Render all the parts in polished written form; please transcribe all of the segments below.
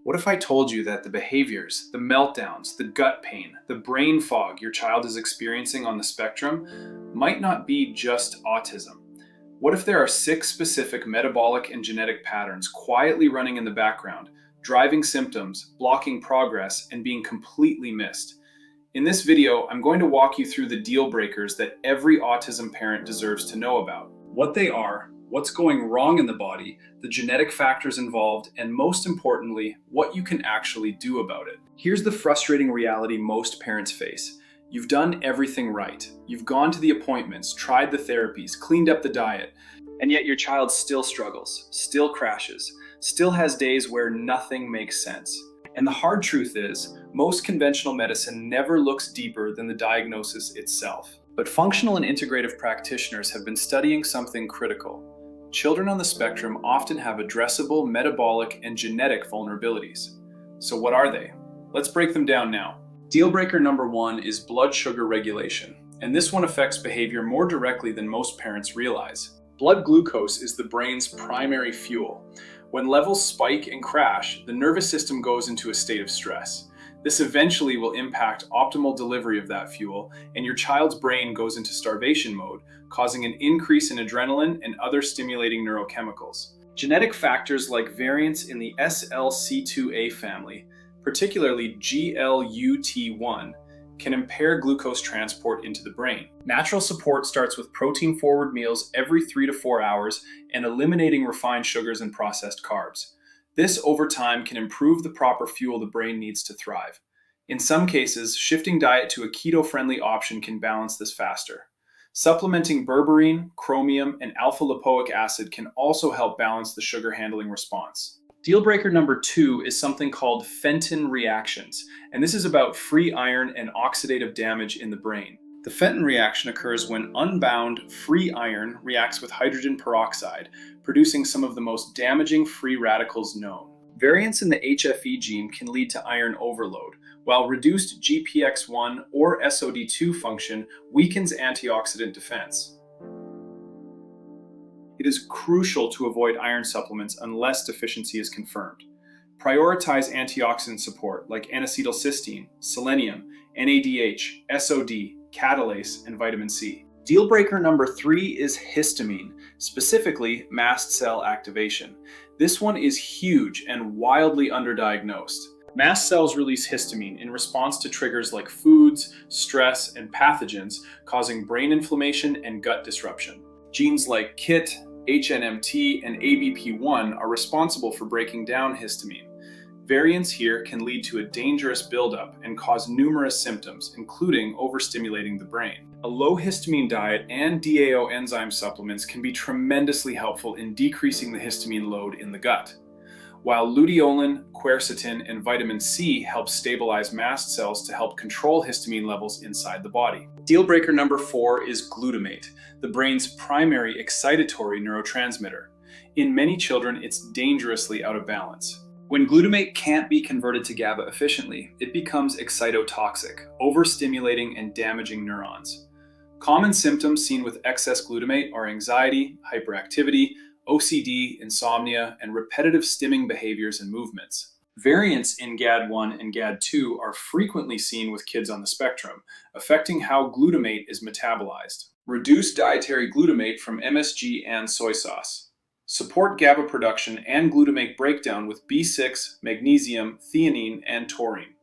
What if I told you that the behaviors, the meltdowns, the gut pain, the brain fog your child is experiencing on the spectrum might not be just autism? What if there are 6 specific metabolic and genetic patterns quietly running in the background, driving symptoms, blocking progress, and being completely missed? In this video, I'm going to walk you through the deal breakers that every autism parent deserves to know about. What they are, what's going wrong in the body, the genetic factors involved, and most importantly, what you can actually do about it. Here's the frustrating reality most parents face. You've done everything right. You've gone to the appointments, tried the therapies, cleaned up the diet, and yet your child still struggles, still crashes, still has days where nothing makes sense. And the hard truth is, most conventional medicine never looks deeper than the diagnosis itself. But functional and integrative practitioners have been studying something critical. Children on the spectrum often have addressable metabolic and genetic vulnerabilities. So what are they? Let's break them down now. Deal breaker number 1 is blood sugar regulation, and this one affects behavior more directly than most parents realize. Blood glucose is the brain's primary fuel. When levels spike and crash, the nervous system goes into a state of stress. This eventually will impact optimal delivery of that fuel, and your child's brain goes into starvation mode, causing an increase in adrenaline and other stimulating neurochemicals. Genetic factors like variants in the SLC2A family, particularly GLUT1, can impair glucose transport into the brain. Natural support starts with protein-forward meals every 3 to 4 hours and eliminating refined sugars and processed carbs. This, over time, can improve the proper fuel the brain needs to thrive. In some cases, shifting diet to a keto-friendly option can balance this faster. Supplementing berberine, chromium, and alpha-lipoic acid can also help balance the sugar handling response. Deal breaker number 2 is something called Fenton reactions, and this is about free iron and oxidative damage in the brain. The Fenton reaction occurs when unbound free iron reacts with hydrogen peroxide, producing some of the most damaging free radicals known. Variants in the HFE gene can lead to iron overload, while reduced GPX1 or SOD2 function weakens antioxidant defense. It is crucial to avoid iron supplements unless deficiency is confirmed. Prioritize antioxidant support like N-acetylcysteine, selenium, NADH, SOD, catalase, and vitamin C. Deal breaker number 3 is histamine, specifically mast cell activation. This one is huge and wildly underdiagnosed. Mast cells release histamine in response to triggers like foods, stress, and pathogens, causing brain inflammation and gut disruption. Genes like KIT, HNMT, and ABP1 are responsible for breaking down histamine. Variants here can lead to a dangerous buildup and cause numerous symptoms, including overstimulating the brain. A low histamine diet and DAO enzyme supplements can be tremendously helpful in decreasing the histamine load in the gut. While luteolin, quercetin, and vitamin C help stabilize mast cells to help control histamine levels inside the body. Deal breaker number 4 is glutamate, the brain's primary excitatory neurotransmitter. In many children, it's dangerously out of balance. When glutamate can't be converted to GABA efficiently, it becomes excitotoxic, overstimulating and damaging neurons. Common symptoms seen with excess glutamate are anxiety, hyperactivity, OCD, insomnia, and repetitive stimming behaviors and movements. Variants in GAD1 and GAD2 are frequently seen with kids on the spectrum, affecting how glutamate is metabolized. Reduce dietary glutamate from MSG and soy sauce. Support GABA production and glutamate breakdown with B6, magnesium, theanine, and taurine.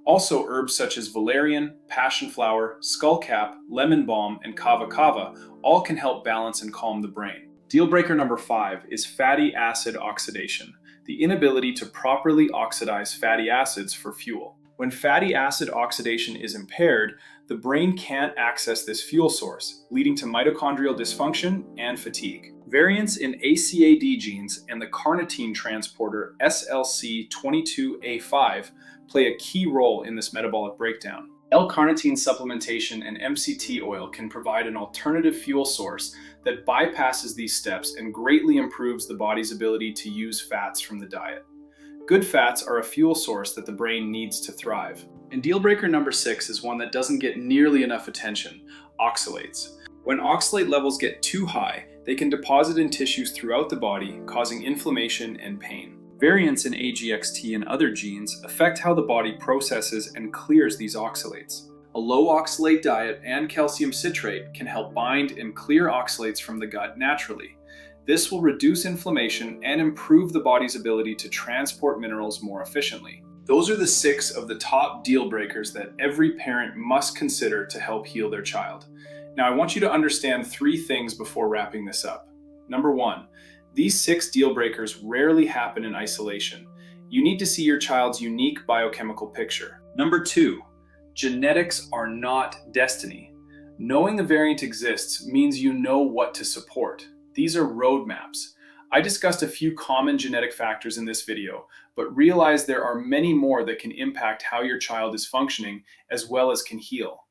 Also, herbs such as valerian, passion flower, skullcap, lemon balm, and kava kava all can help balance and calm the brain. Deal breaker number 5 is fatty acid oxidation, the inability to properly oxidize fatty acids for fuel. When fatty acid oxidation is impaired, the brain can't access this fuel source, leading to mitochondrial dysfunction and fatigue. Variants in ACAD genes and the carnitine transporter SLC22A5 play a key role in this metabolic breakdown. L-carnitine supplementation and MCT oil can provide an alternative fuel source that bypasses these steps and greatly improves the body's ability to use fats from the diet. Good fats are a fuel source that the brain needs to thrive. And deal breaker number 6 is one that doesn't get nearly enough attention: oxalates. When oxalate levels get too high, they can deposit in tissues throughout the body, causing inflammation and pain. Variants in AGXT and other genes affect how the body processes and clears these oxalates. A low oxalate diet and calcium citrate can help bind and clear oxalates from the gut naturally. This will reduce inflammation and improve the body's ability to transport minerals more efficiently. Those are the 6 of the top deal breakers that every parent must consider to help heal their child. Now, I want you to understand 3 things before wrapping this up. Number 1, these 6 deal breakers rarely happen in isolation. You need to see your child's unique biochemical picture. Number 2, genetics are not destiny. Knowing a variant exists means you know what to support. These are roadmaps. I discussed a few common genetic factors in this video, but realize there are many more that can impact how your child is functioning as well as can heal.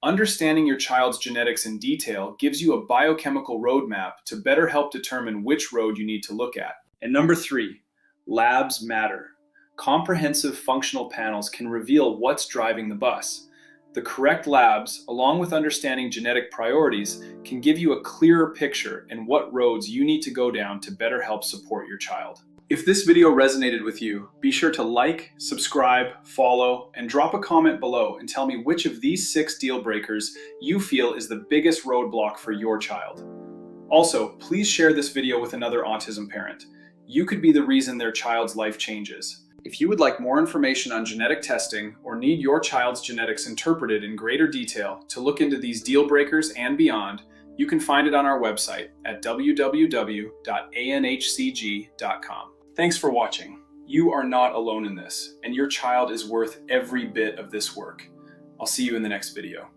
Understanding your child's genetics in detail gives you a biochemical roadmap to better help determine which road you need to look at. And number 3, labs matter. Comprehensive functional panels can reveal what's driving the bus. The correct labs, along with understanding genetic priorities, can give you a clearer picture in what roads you need to go down to better help support your child. If this video resonated with you, be sure to like, subscribe, follow, and drop a comment below and tell me which of these 6 deal breakers you feel is the biggest roadblock for your child. Also, please share this video with another autism parent. You could be the reason their child's life changes. If you would like more information on genetic testing or need your child's genetics interpreted in greater detail to look into these deal breakers and beyond, you can find it on our website at www.anhcg.com. Thanks for watching. You are not alone in this, and your child is worth every bit of this work. I'll see you in the next video.